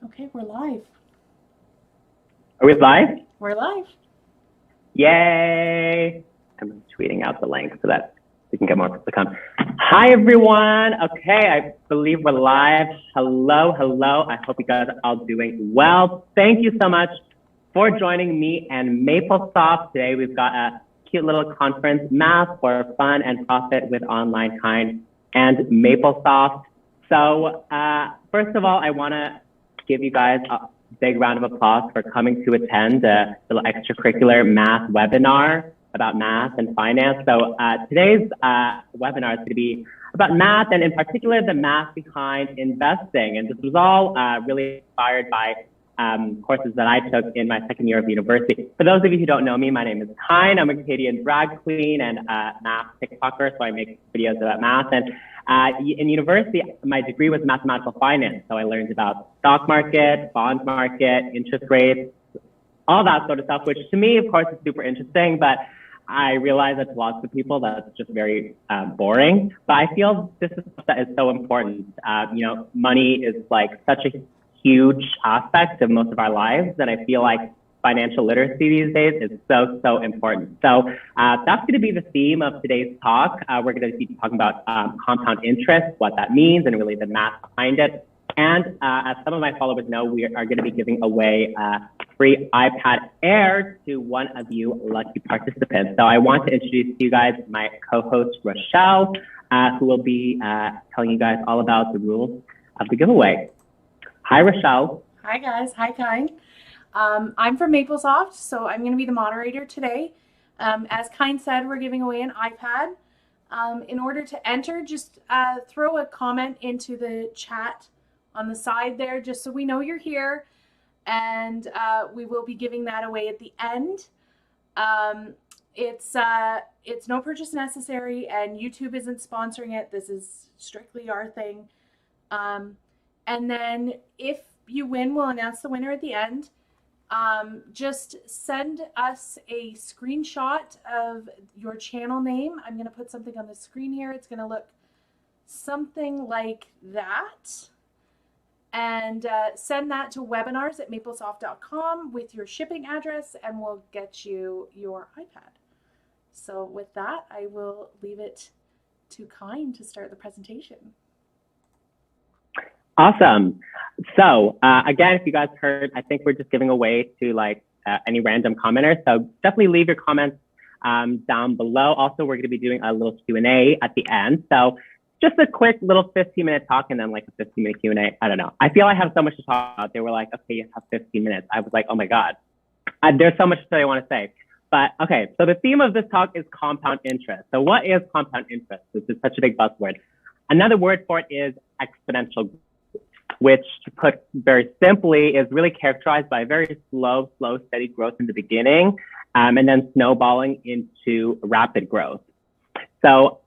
Okay, we're live. Are we live? We're live. Yay! I'm tweeting out the link so that we can get more people to come. Hi, everyone. Okay, I believe we're live. Hello, hello. I hope you guys are all doing well. Thank you so much for joining me and MapleSoft. Today, we've got a cute little conference, Math for Fun and Profit with Online Kyne and MapleSoft. So first of all, I want to give you guys a big round of applause for coming to attend a little extracurricular math webinar about math and finance. So today's webinar is going to be about math, and in particular, the math behind investing. And this was all really inspired by courses that I took in my second year of university. For those of you who don't know me, my name is Kyne. I'm a Canadian drag queen and math TikToker, so I make videos about math. And in university, my degree was mathematical finance. So I learned about stock market, bond market, interest rates, all that sort of stuff, which to me, of course, is super interesting. But I realize that to lots of people, that's just very boring. But I feel this is stuff that is so important. You know, money is like such a huge aspect of most of our lives. And I feel like financial literacy these days is so important. So that's going to be the theme of today's talk. We're going to be talking about compound interest, what that means, and really the math behind it. And as some of my followers know, we are going to be giving away a free iPad Air to one of you lucky participants. So I want to introduce to you guys my co-host, Rochelle, who will be telling you guys all about the rules of the giveaway. Hi, Rochelle. Hi, guys. Hi, Kyne. I'm from MapleSoft, so I'm going to be the moderator today. As Kyne said, we're giving away an iPad. In order to enter, just throw a comment into the chat on the side there, just so we know you're here. And we will be giving that away at the end. It's no purchase necessary, and YouTube isn't sponsoring it. This is strictly our thing. And then if you win, we'll announce the winner at the end. Just send us a screenshot of your channel name. I'm going to put something on the screen here. It's going to look something like that. And send that to webinars@maplesoft.com with your shipping address, and we'll get you your iPad. So with that, I will leave it to Kyne to start the presentation. Awesome. So again, if you guys heard, I think we're just giving away to like any random commenters. So definitely leave your comments down below. Also, we're going to be doing a little Q&A at the end. So just a quick little 15-minute talk and then like a 15-minute Q&A. I don't know. I feel I have so much to talk about. They were like, okay, you have 15 minutes. I was like, oh my God. There's so much that I want to say. But okay, so the theme of this talk is compound interest. So what is compound interest? This is such a big buzzword. Another word for it is exponential growth, which, to put very simply, is really characterized by very slow, steady growth in the beginning, and then snowballing into rapid growth. So,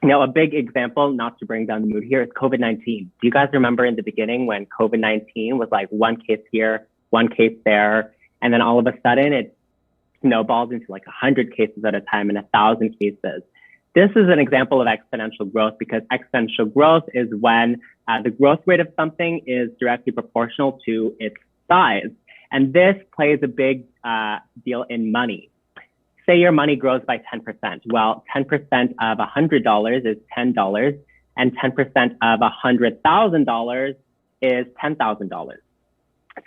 you know, a big example, not to bring down the mood here, is COVID-19. Do you guys remember in the beginning when COVID-19 was like one case here, one case there, and then all of a sudden it snowballed into like 100 cases at a time and 1,000 cases? This is an example of exponential growth, because exponential growth is when the growth rate of something is directly proportional to its size. And this plays a big deal in money. Say your money grows by 10%. Well, 10% of $100 is $10, and 10% of $100,000 is $10,000.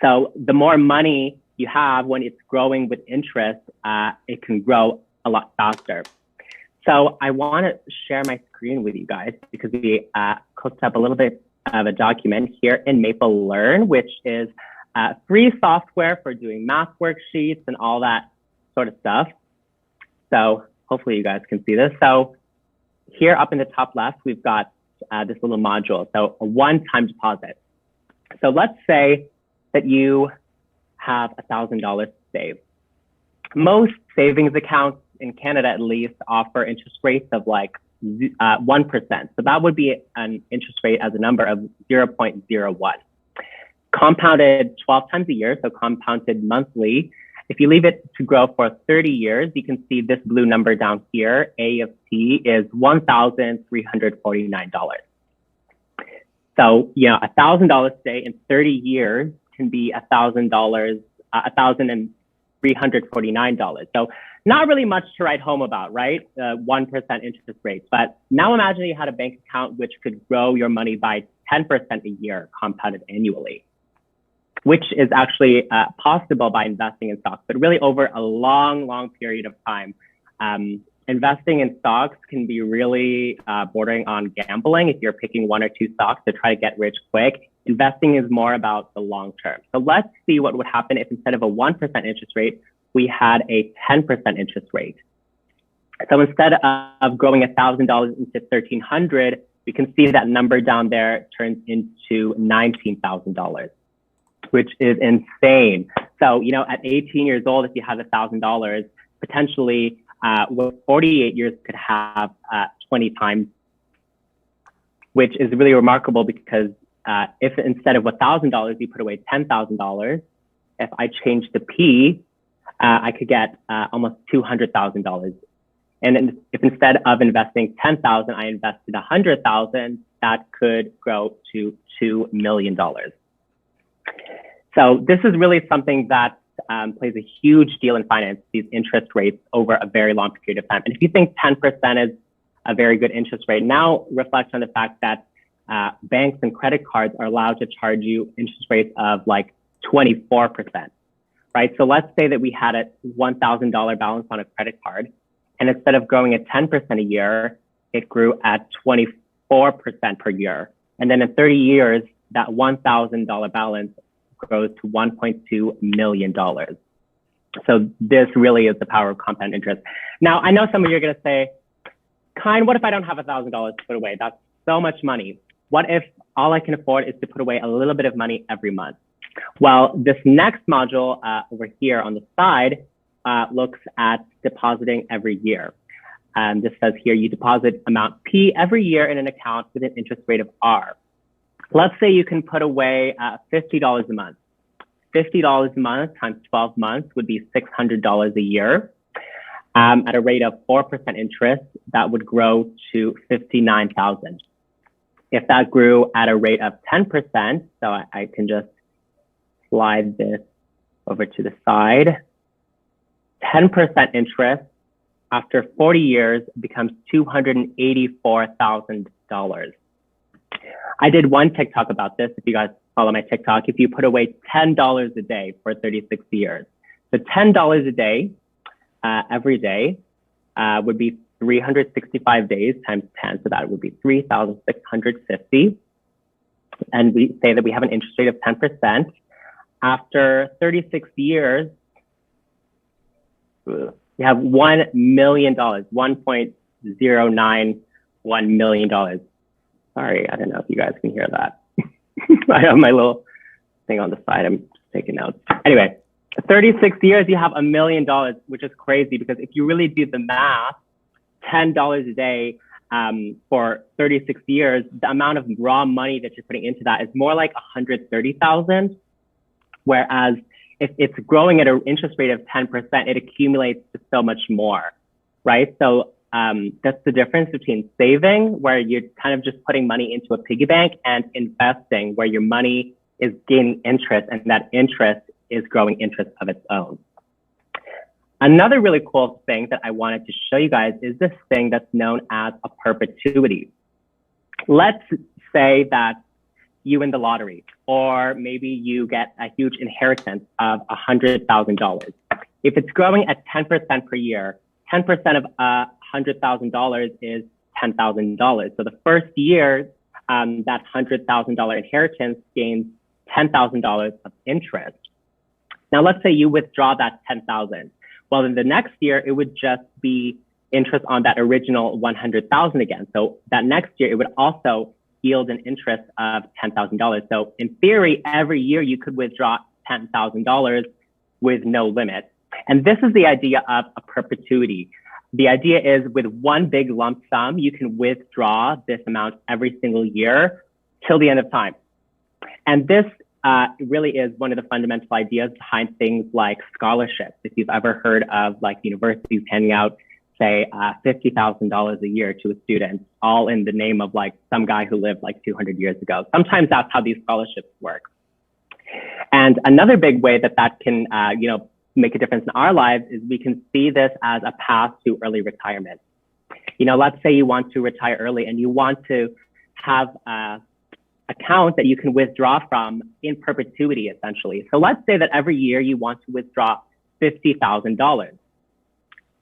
So the more money you have when it's growing with interest, it can grow a lot faster. So I want to share my screen with you guys because we cooked up a little bit of a document here in Maple Learn, which is free software for doing math worksheets and all that sort of stuff. So hopefully you guys can see this. So here up in the top left, we've got this little module. So a one-time deposit. So let's say that you have $1,000 to save. Most savings accounts in Canada, at least, offer interest rates of like 1%. So that would be an interest rate as a number of 0.01. Compounded 12 times a year, so compounded monthly. If you leave it to grow for 30 years, you can see this blue number down here, A of T, is $1,349. So, you know, $1,000 today in 30 years can be $1,000, $1,349. So not really much to write home about, right? 1% interest rate. But now imagine you had a bank account which could grow your money by 10% a year compounded annually, which is actually possible by investing in stocks, but really over a long, long period of time. Investing in stocks can be really bordering on gambling if you're picking one or two stocks to try to get rich quick. Investing is more about the long term. So let's see what would happen if instead of a 1% interest rate, we had a 10% interest rate. So instead of growing $1,000 into $1,300, we can see that number down there turns into $19,000, which is insane. So, you know, at 18 years old, if you have $1,000, potentially with 48 years could have 20 times, which is really remarkable because if instead of $1,000, you put away $10,000, if I change the P, I could get almost $200,000. And if instead of investing 10,000, I invested 100,000, that could grow to $2 million. So this is really something that plays a huge deal in finance, these interest rates over a very long period of time. And if you think 10% is a very good interest rate, now reflect on the fact that banks and credit cards are allowed to charge you interest rates of like 24%, right? So let's say that we had a $1,000 balance on a credit card, and instead of growing at 10% a year, it grew at 24% per year. And then in 30 years, that $1,000 balance grows to $1.2 million. So this really is the power of compound interest. Now, I know some of you are going to say, Kyne, what if I don't have $1,000 to put away? That's so much money. What if all I can afford is to put away a little bit of money every month? Well, this next module over here on the side looks at depositing every year. This says here, you deposit amount P every year in an account with an interest rate of R. Let's say you can put away $50 a month. $50 a month times 12 months would be $600 a year. At a rate of 4% interest, that would grow to $59,000. If that grew at a rate of 10%, so I can just slide this over to the side, 10% interest after 40 years becomes $284,000. I did one TikTok about this. If you guys follow my TikTok, if you put away $10 a day for 36 years, so $10 a day every day would be 365 days times 10. So that would be 3,650. And we say that we have an interest rate of 10%. After 36 years, we have $1 million, $1.091 million. Sorry, I don't know if you guys can hear that. I have my little thing on the side. I'm just taking notes. Anyway, 36 years, you have $1 million, which is crazy because if you really do the math, $10 a day for 36 years, the amount of raw money that you're putting into that is more like 130,000. Whereas if it's growing at an interest rate of 10%, it accumulates to so much more, right? So that's the difference between saving, where you're kind of just putting money into a piggy bank, and investing, where your money is gaining interest and that interest is growing interest of its own. Another really cool thing that I wanted to show you guys is this thing that's known as a perpetuity. Let's say that you win the lottery, or maybe you get a huge inheritance of $100,000. If it's growing at 10% per year, 10% of $100,000 is $10,000. So the first year, that $100,000 inheritance gains $10,000 of interest. Now, let's say you withdraw that $10,000. Well, in the next year, it would just be interest on that original $100,000 again. So that next year, it would also yield an interest of $10,000. So in theory, every year you could withdraw $10,000 with no limit. And this is the idea of a perpetuity. The idea is with one big lump sum, you can withdraw this amount every single year till the end of time. And this really is one of the fundamental ideas behind things like scholarships. If you've ever heard of like universities handing out say $50,000 a year to a student, all in the name of like some guy who lived like 200 years ago. Sometimes that's how these scholarships work. And another big way that that can, make a difference in our lives is we can see this as a path to early retirement. Let's say you want to retire early and you want to have account that you can withdraw from in perpetuity, essentially. So let's say that every year you want to withdraw $50,000.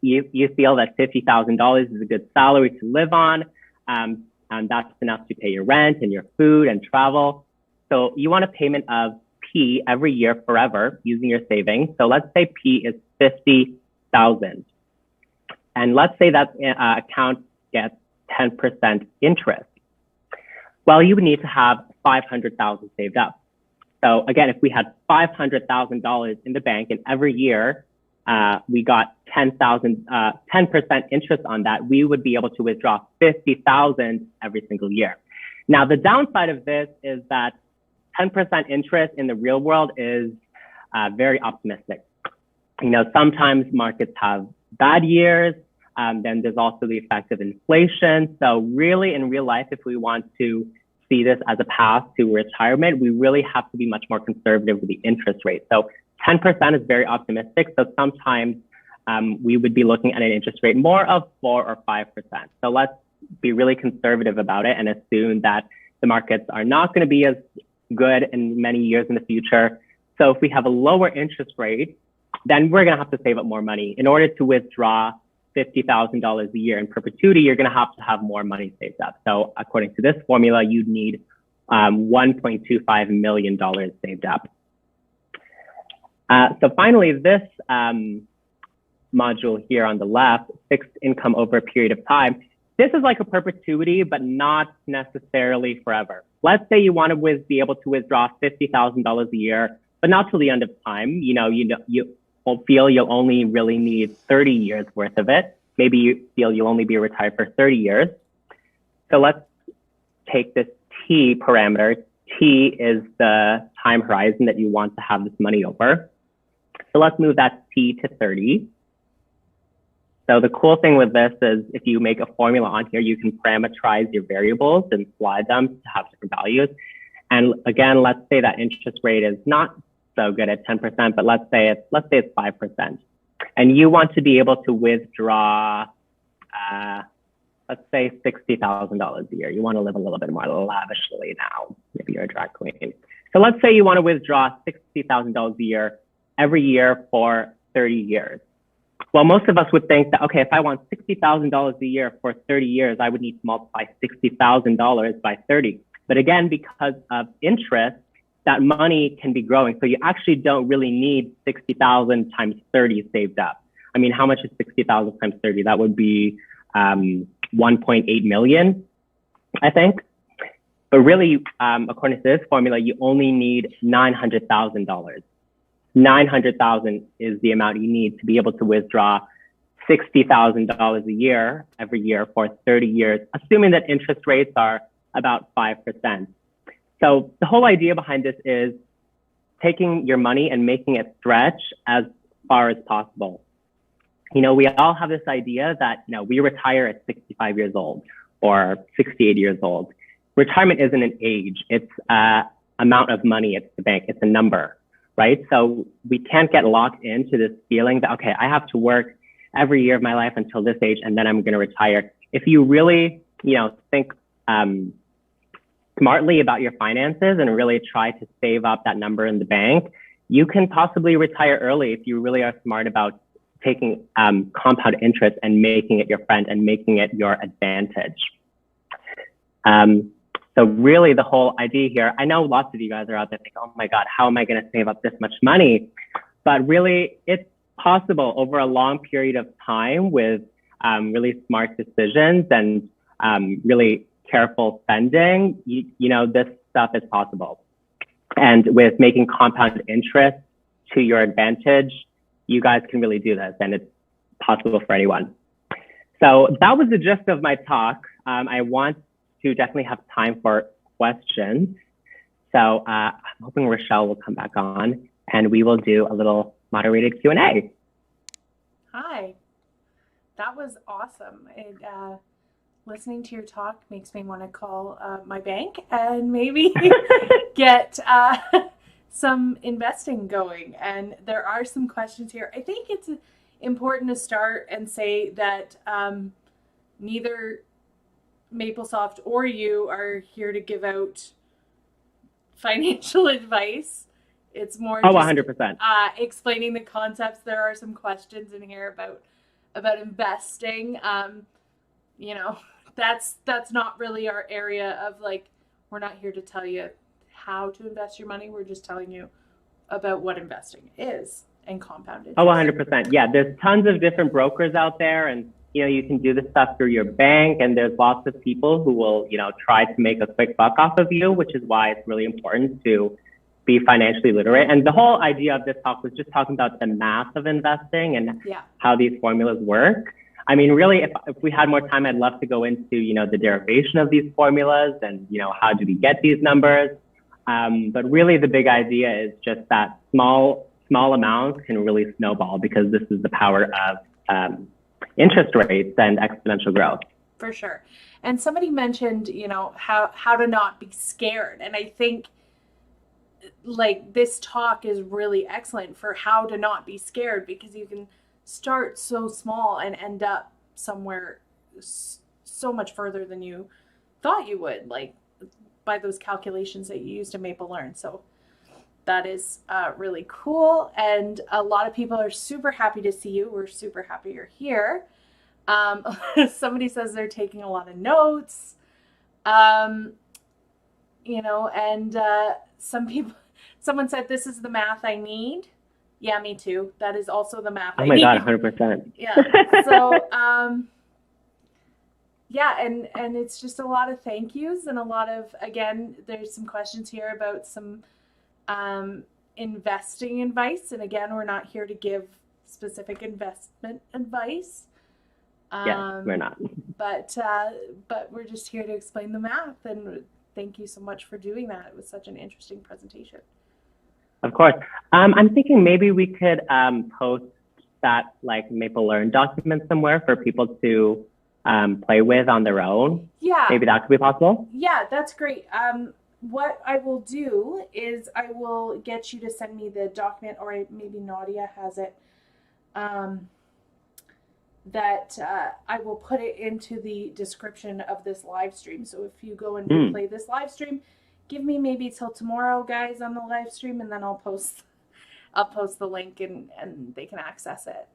You feel that $50,000 is a good salary to live on, and that's enough to pay your rent and your food and travel. So you want a payment of P every year forever using your savings. So let's say P is 50,000. And let's say that account gets 10% interest. Well, you would need to have 500,000 saved up. So again, if we had $500,000 in the bank and every year we got 10% interest on that, we would be able to withdraw 50,000 every single year. Now, the downside of this is that 10% interest in the real world is very optimistic. Sometimes markets have bad years. Then there's also the effect of inflation. So really in real life, if we want to see this as a path to retirement, we really have to be much more conservative with the interest rate. So 10% is very optimistic. So sometimes we would be looking at an interest rate more of 4 or 5%. So let's be really conservative about it and assume that the markets are not going to be as good in many years in the future. So if we have a lower interest rate, then we're going to have to save up more money. In order to withdraw $50,000 a year in perpetuity, you're going to have more money saved up. So according to this formula, you'd need $1.25 million saved up. So finally, this module here on the left, fixed income over a period of time, this is like a perpetuity, but not necessarily forever. Let's say you want to be able to withdraw $50,000 a year, but not till the end of time. You feel you'll only really need 30 years worth of it. Maybe you feel you'll only be retired for 30 years. So let's take this T parameter. T is the time horizon that you want to have this money over. So let's move that T to 30. So the cool thing with this is if you make a formula on here, you can parameterize your variables and slide them to have different values. And again, let's say that interest rate is not so good at 10%, but let's say it's 5%. And you want to be able to withdraw, let's say $60,000 a year. You want to live a little bit more lavishly now. Maybe you're a drag queen. So let's say you want to withdraw $60,000 a year every year for 30 years. Well, most of us would think that, okay, if I want $60,000 a year for 30 years, I would need to multiply $60,000 by 30. But again, because of interest, that money can be growing. So you actually don't really need 60,000 times 30 saved up. I mean, how much is 60,000 times 30? That would be 1.8 million, I think. But really, according to this formula, you only need $900,000. 900,000 is the amount you need to be able to withdraw $60,000 a year every year for 30 years, assuming that interest rates are about 5%. So the whole idea behind this is taking your money and making it stretch as far as possible. We all have this idea that, we retire at 65 years old or 68 years old. Retirement isn't an age, it's amount of money at the bank, it's a number. Right? So we can't get locked into this feeling that, okay, I have to work every year of my life until this age and then I'm going to retire. If you really, think smartly about your finances and really try to save up that number in the bank, you can possibly retire early if you really are smart about taking compound interest and making it your friend and making it your advantage. So really the whole idea here, I know lots of you guys are out there thinking, oh my God, how am I going to save up this much money? But really it's possible over a long period of time with really smart decisions and really careful spending, this stuff is possible. And with making compound interest to your advantage, you guys can really do this and it's possible for anyone. So that was the gist of my talk. I want to definitely have time for questions. So I'm hoping Rochelle will come back on and we will do a little moderated Q&A. Hi. that was awesome. Listening to your talk makes me want to call my bank and maybe get some investing going. And there are some questions here. I think it's important to start and say that neither MapleSoft or you are here to give out financial advice. It's more just 100%. Explaining the concepts. There are some questions in here about investing. You know, that's not really our area of like, we're not here to tell you how to invest your money. We're just telling you about what investing is and compound interest. 100%. Yeah, there's tons of different brokers out there, and you know, you can do this stuff through your bank, and there's lots of people who will, you know, try to make a quick buck off of you, which is why it's really important to be financially literate. And the whole idea of this talk was just talking about the math of investing and how these formulas work. I mean, really, if we had more time, I'd love to go into, you know, the derivation of these formulas and, you know, how do we get these numbers? But really the big idea is just that small amounts can really snowball, because this is the power of interest rates and exponential growth. For sure. And somebody mentioned, you know, how to not be scared. And I think like this talk is really excellent for how to not be scared, because you can start so small and end up somewhere so much further than you thought you would, like by those calculations that you used to MapleLearn. So that is really cool. And a lot of people are super happy to see you. We're super happy you're here. Somebody says they're taking a lot of notes, you know, and someone said, this is the math I need. Yeah, me too. That is also the math I need. Oh my God, 100%. Yeah. So, yeah, and it's just a lot of thank yous and a lot of, again, there's some questions here about some investing advice. And again, we're not here to give specific investment advice. Yes, we're not. But we're just here to explain the math. And thank you so much for doing that. It was such an interesting presentation. Of course. I'm thinking maybe we could post that like MapleLearn document somewhere for people to play with on their own. Yeah. Maybe that could be possible. Yeah, that's great. What I will do is I will get you to send me the document, or maybe Nadia has it, that I will put it into the description of this live stream. So if you go and replay this live stream, give me maybe till tomorrow, guys, on the live stream, and then I'll post the link and they can access it.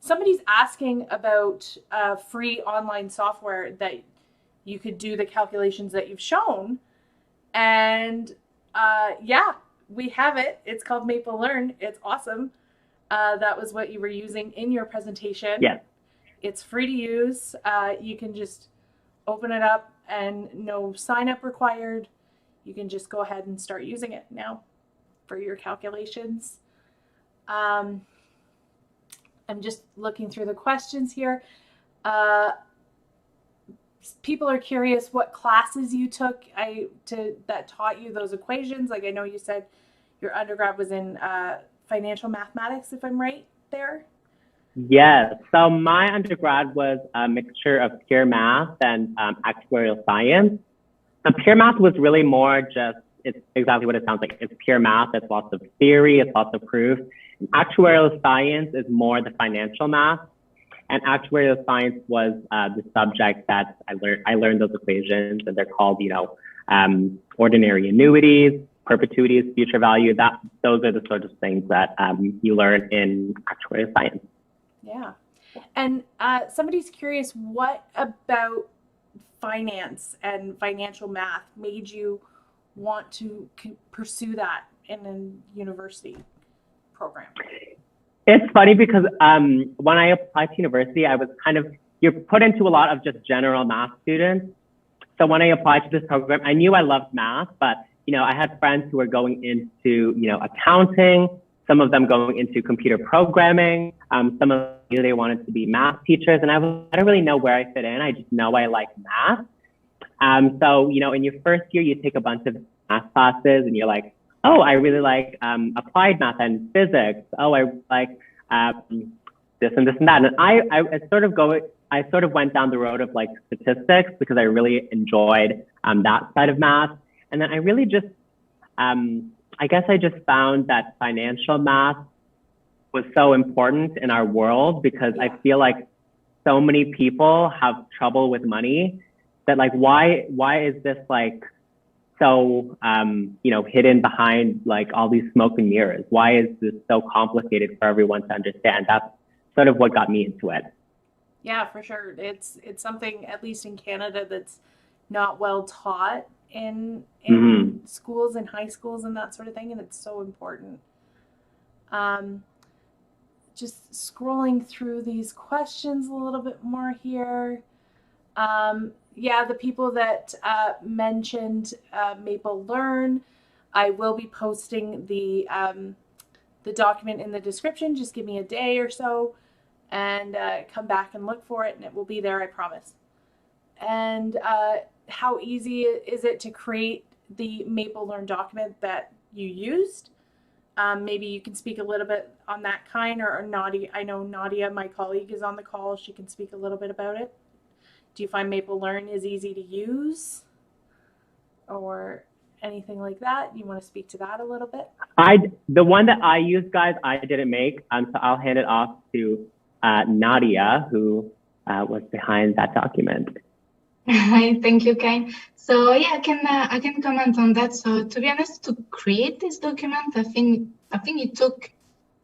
Somebody's asking about free online software that you could do the calculations that you've shown. And yeah, we have it. It's called MapleLearn. It's awesome. That was what you were using in your presentation. Yes. It's free to use. You can just open it up and no sign up required. You can just go ahead and start using it now for your calculations. I'm just looking through the questions here. People are curious what classes you took that taught you those equations. Like I know you said your undergrad was in financial mathematics, if I'm right there. Yes. So my undergrad was a mixture of pure math and actuarial science. So pure math was really more just, it's exactly what it sounds like. It's pure math. It's lots of theory. It's lots of proof. Actuarial science is more the financial math. And actuarial science was the subject that I learned those equations, and they're called, you know, ordinary annuities, perpetuities, future value. Those are the sort of things that you learn in actuarial science. Yeah. And somebody's curious, what about finance and financial math made you want to pursue that in a university program? It's funny because when I applied to university, I was you're put into a lot of just general math students. So when I applied to this program, I knew I loved math, but, you know, I had friends who were going into, you know, accounting, some of them going into computer programming, some of them, they wanted to be math teachers, and I don't really know where I fit in. I just know I like math. So, you know, in your first year, you take a bunch of math classes and you're like, oh, I really like applied math and physics. Oh, I like this and this and that. And I sort of went down the road of like statistics because I really enjoyed that side of math. And then I really just, I guess I just found that financial math was so important in our world because I feel like so many people have trouble with money that like, why is this like so, hidden behind like all these smoke and mirrors? Why is this so complicated for everyone to understand? That's sort of what got me into it. Yeah, for sure. It's something, at least in Canada, that's not well taught in schools and high schools and that sort of thing, and it's so important. Just scrolling through these questions a little bit more here. The people that mentioned Maple Learn, I will be posting the document in the description. Just give me a day or so and come back and look for it, and it will be there, I promise. And how easy is it to create the Maple Learn document that you used? Maybe you can speak a little bit on that, Kyne, or Nadia. I know Nadia, my colleague, is on the call. She can speak a little bit about it. Do you find Maple Learn is easy to use or anything like that? You want to speak to that a little bit? The one that I use, guys, I didn't make. So I'll hand it off to Nadia, who was behind that document. Hi, thank you, Kyne. So yeah, I can comment on that. So to be honest, to create this document, I think it took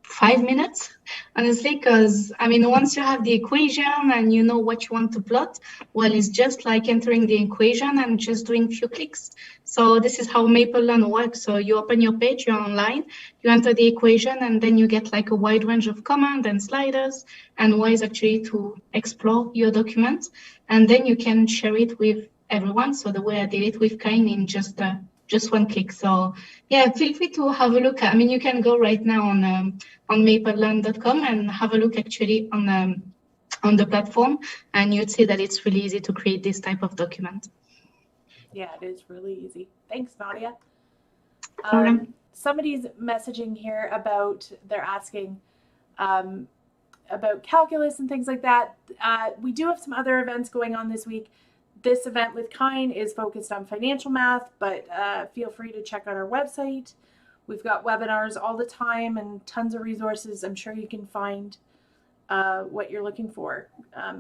5 minutes, honestly, because I mean, once you have the equation and you know what you want to plot, well, it's just like entering the equation and just doing a few clicks. So this is how Maple Learn works. So you open your page, you're online, you enter the equation, and then you get like a wide range of commands and sliders and ways actually to explore your document. And then you can share it with everyone. So the way I did it with Kyne in just one click. So yeah, feel free to have a look. I mean, you can go right now on maplelearn.com and have a look actually on the platform, and you'd see that it's really easy to create this type of document. Yeah, it is really easy. Thanks, Nadia. Somebody's messaging here about, they're asking about calculus and things like that. We do have some other events going on this week. This event with Kyne is focused on financial math, but feel free to check out our website. We've got webinars all the time and tons of resources. I'm sure you can find what you're looking for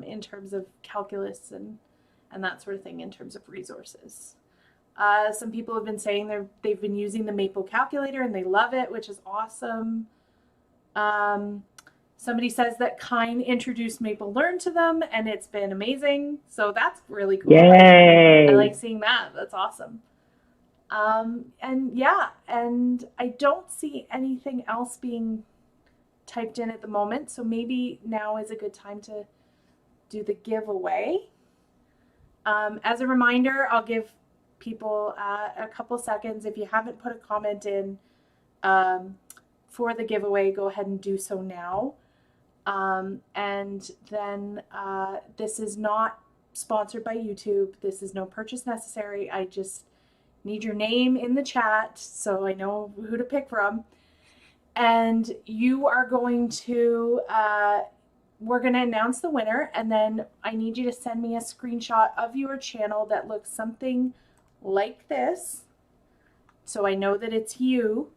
in terms of calculus and that sort of thing in terms of resources. Some people have been saying they've been using the Maple calculator and they love it, which is awesome. Somebody says that Kyne introduced Maple Learn to them and it's been amazing. So that's really cool. Yay! I like seeing that. That's awesome. And I don't see anything else being typed in at the moment. So maybe now is a good time to do the giveaway. As a reminder, I'll give people a couple seconds. If you haven't put a comment in for the giveaway, go ahead and do so now. And then this is not sponsored by YouTube. This is no purchase necessary. I just need your name in the chat so I know who to pick from. And you are going to, we're going to announce the winner, and then I need you to send me a screenshot of your channel that looks something like this, so I know that it's you,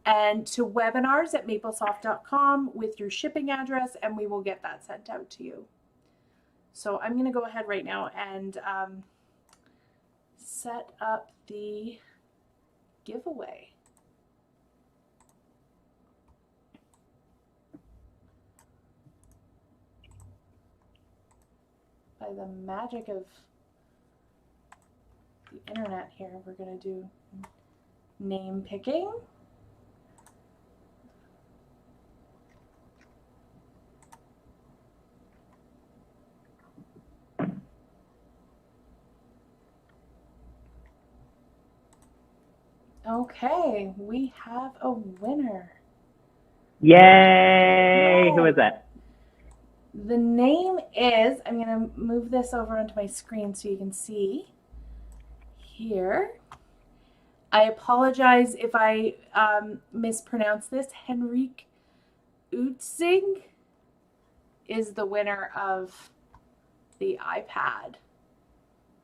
and to webinars@maplesoft.com with your shipping address, and we will get that sent out to you. So I'm going to go ahead right now and set up the giveaway. By the magic of the internet here, we're going to do name picking. Okay, we have a winner. Yay! Who is it? The name is, I'm going to move this over onto my screen so you can see here. I apologize if I mispronounce this. Henrik Utzing. is the winner of the iPad.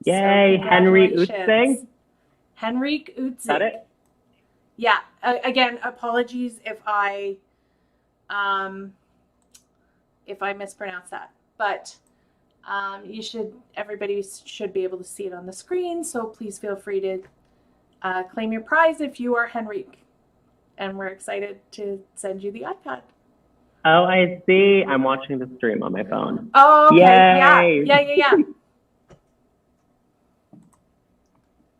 Yay, So Henry congratulations. Utzing. Henrik Utzing. Is that it? Yeah. Again, apologies if I mispronounce that, but everybody should be able to see it on the screen. So please feel free to claim your prize if you are Henrik, and we're excited to send you the iPad. Oh, I see. I'm watching the stream on my phone. Oh, okay. Yay. Yeah.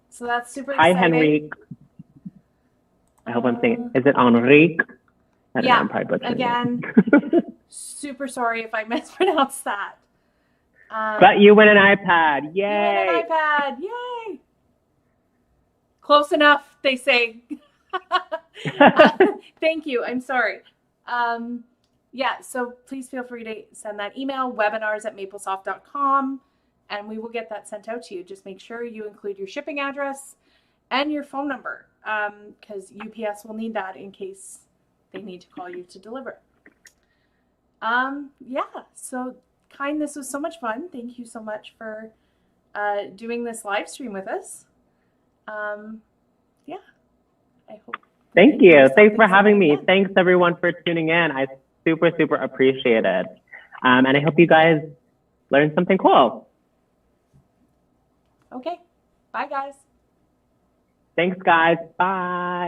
So that's super exciting. Hi, Henrik. I hope I'm saying, is it Henrik? I don't know, I'm probably butchering again, it. super sorry if I mispronounced that. But you win an iPad. Yay. You win an iPad. Yay. Close enough, they say. Thank you. I'm sorry. Yeah, so please feel free to send that email, webinars@maplesoft.com, and we will get that sent out to you. Just make sure you include your shipping address and your phone number, because UPS will need that in case they need to call you to deliver. Yeah, so Kyne, this was so much fun. Thank you so much for doing this live stream with us. Yeah, I hope. Thank you. Thanks for having me. Thanks everyone for tuning in. I super appreciate it. And I hope you guys learned something cool. Okay. Bye, guys. Thanks, guys. Bye.